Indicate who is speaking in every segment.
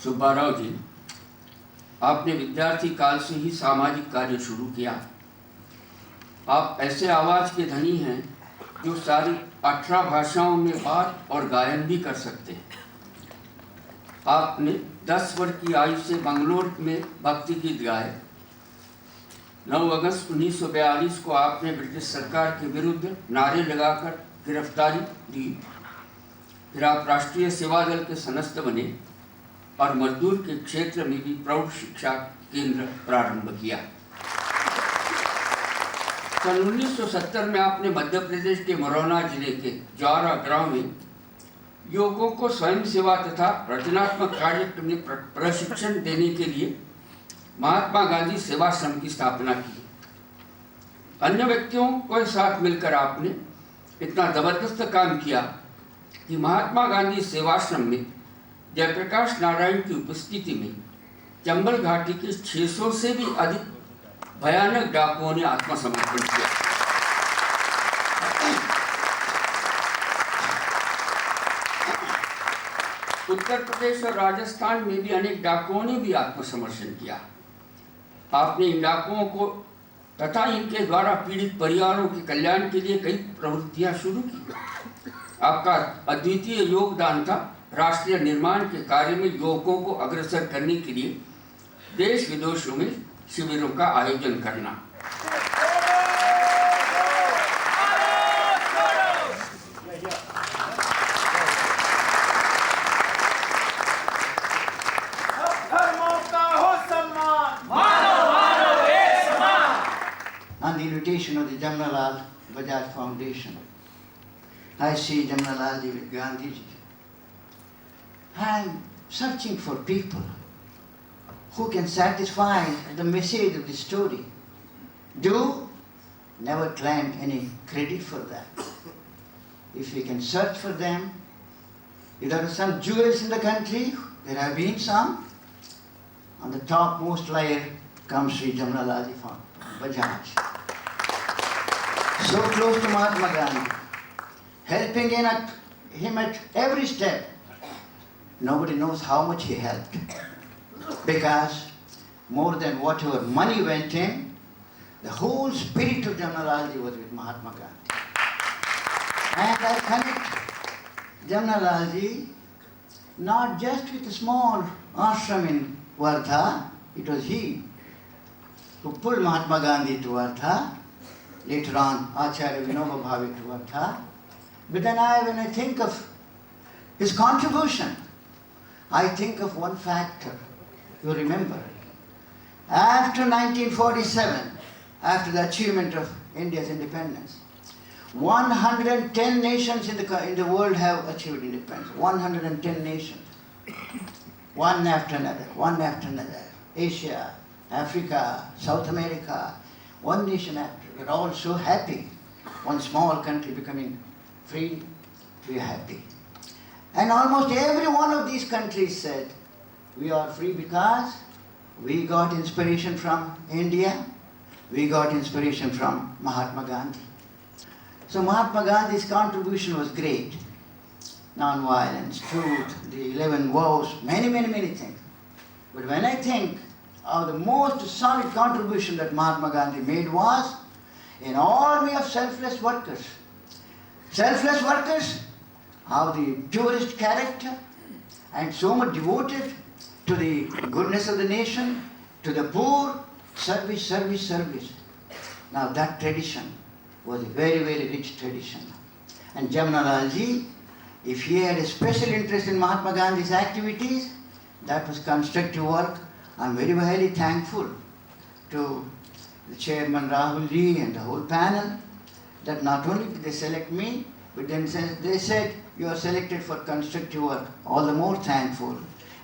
Speaker 1: सुब्बाराव जी, आपने विद्यार्थी काल से ही सामाजिक कार्य शुरू किया। आप ऐसे आवाज़ के धनी हैं जो सारी 18 भाषाओं में बात और गायन भी कर सकते हैं। आपने 10 वर्ष की आयु से बंगलोर में भक्ति गीत गाए। 9 अगस्त 1942 को आपने ब्रिटिश सरकार के विरुद्ध नारे लगाकर गिरफ्तारी दी। फिर आप राष्ट्रीय सेवा दल के सदस्य बने और मजदूर के क्षेत्र में भी प्रौढ़ शिक्षा केंद्र प्रारंभ किया। सन 1970 में आपने मध्य प्रदेश के मुरैना जिले के जौरा गांव में युवकों को स्वयं सेवा तथा रचनात्मक कार्य में प्रशिक्षण देने के लिए महात्मा गांधी सेवाश्रम की स्थापना की। अन्य व्यक्तियों के साथ मिलकर आपने इतना जबरदस्त काम किया कि महात्मा गांधी सेवाश्रम में जयप्रकाश नारायण की उपस्थिति में चंबल घाटी के 600 से भी अधिक भयानक डाकुओं ने आत्मसमर्पण किया। उत्तर प्रदेश और राजस्थान में भी अनेक डाकुओं ने भी आत्मसमर्पण किया। आपने इन डाकुओं को तथा इनके द्वारा पीड़ित परिवारों के कल्याण के लिए कई प्रवृत्तियां शुरू की। आपका अद्वितीय योगदान था राष्ट्रीय निर्माण के कार्य में युवकों को अग्रसर करने के लिए देश विदेशों में शिविरों का आयोजन करना।
Speaker 2: On the invitation of the Jamnalal Bajaj Foundation, I see Jamnalal ji with Gandhi ji. I am searching for people who can satisfy the message of the story. Do never claim any credit for that. If we can search for them, if there are some jewels in the country, there have been some. On the topmost layer comes Sri Jamnalal Bajaj. So close to Mahatma Gandhi, helping him at every step. Nobody knows how much he helped, because more than whatever money went in, the whole spirit of Jamnalal ji was with Mahatma Gandhi. And I connect Jamnalal ji not just with a small ashram in Wardha. It was he who pulled Mahatma Gandhi to Wardha, later on Acharya Vinoba Bhave to Wardha. But then when I think of his contribution, I think of one factor. You remember, after 1947, after the achievement of India's independence, 110 nations in the world have achieved independence. 110 nations, one after another. Asia, Africa, South America, one nation after. We're all so happy. One small country becoming free, we're happy. And almost every one of these countries said, we are free because we got inspiration from India, we got inspiration from Mahatma Gandhi. So Mahatma Gandhi's contribution was great. Non-violence, truth, the 11 vows, many things. But when I think of the most solid contribution that Mahatma Gandhi made was an army of selfless workers. Selfless workers have the purest character and so much devoted to the goodness of the nation, to the poor, service. Now that tradition was a very rich tradition. And Jamnalal ji, if he had a special interest in Mahatma Gandhi's activities, that was constructive work. I'm very highly thankful to the chairman Rahul ji and the whole panel that not only did they select me, but then they said, you are selected for constructive work. All the more thankful.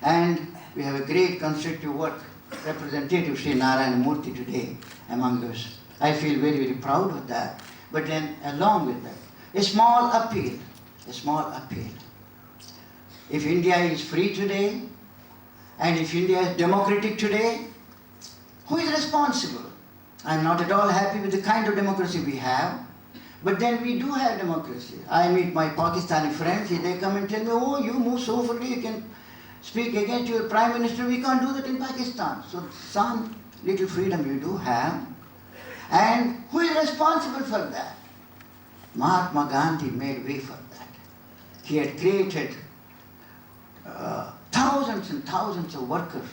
Speaker 2: And we have a great constructive work representative, Sri Narayana Murthy, today among us. I feel very proud of that. But then along with that, a small appeal. If India is free today, and if India is democratic today, who is responsible? I'm not at all happy with the kind of democracy we have. But then we do have democracy. I meet my Pakistani friends, they come and tell me, oh, you move so freely, you can speak against your Prime Minister. We can't do that in Pakistan. So some little freedom you do have. And who is responsible for that? Mahatma Gandhi made way for that. He had created thousands and thousands of workers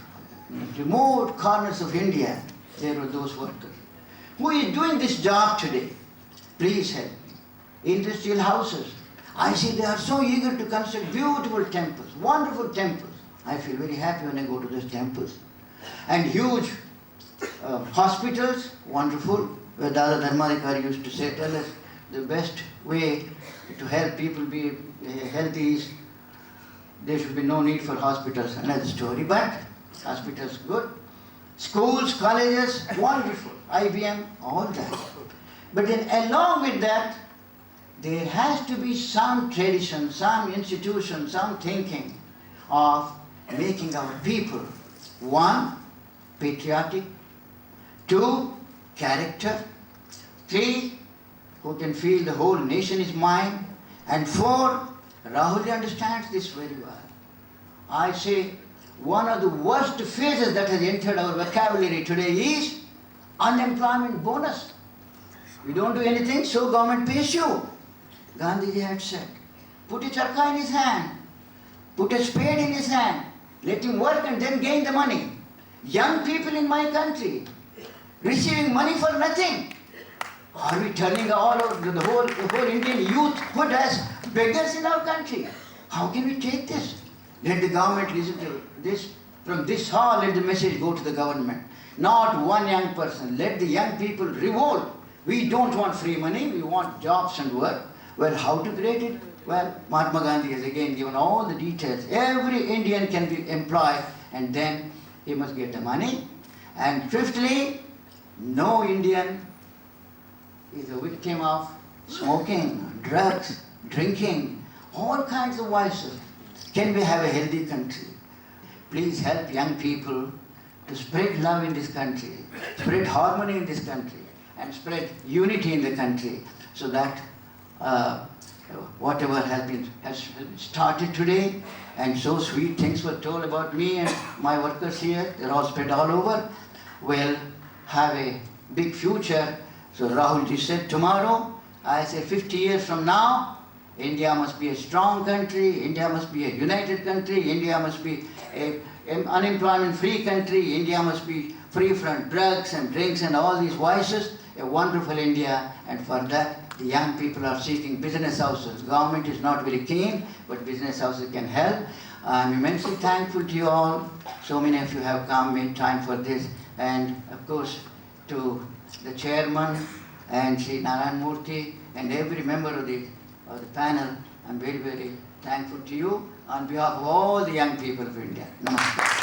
Speaker 2: in remote corners of India. There were those workers. Who is doing this job today? Please help me. Industrial houses. I see they are so eager to construct beautiful temples, wonderful temples. I feel very happy when I go to those temples. And huge hospitals, wonderful. Where Dada Dharmadhikar used to say, tell us the best way to help people be healthy is there should be no need for hospitals. Another story, but hospitals good. Schools, colleges, wonderful. IBM, all that. But then along with that, there has to be some tradition, some institution, some thinking of making our people, one, patriotic, two, character, three, who can feel the whole nation is mine, and four, Rahul understands this very well. I say one of the worst phases that has entered our vocabulary today is unemployment bonus. You don't do anything, so government pays you. Gandhiji had said, put a charkha in his hand, put a spade in his hand, let him work and then gain the money. Young people in my country receiving money for nothing. Are we turning all over the whole Indian youthhood as beggars in our country? How can we take this? Let the government listen to this. From this hall, let the message go to the government. Not one young person. Let the young people revolt. We don't want free money, we want jobs and work. Well, how to create it? Well, Mahatma Gandhi has again given all the details. Every Indian can be employed and then he must get the money. And fifthly, no Indian is a victim of smoking, drugs, drinking, all kinds of vices. Can we have a healthy country? Please help young people to spread love in this country, spread harmony in this country, and spread unity in the country, so that whatever has started today, and so sweet things were told about me and my workers here, they're all spread all over, will have a big future. So Rahulji said tomorrow, I say 50 years from now, India must be a strong country, India must be a united country, India must be an unemployment-free country, India must be free from drugs and drinks and all these vices, a wonderful India, and for that the young people are seeking business houses. Government is not very keen, but business houses can help. I'm immensely thankful to you all. So many of you have come, made time for this, and of course to the chairman and Sri Narayan Murthy and every member of the panel. I'm very, very thankful to you on behalf of all the young people of India. Namaskar.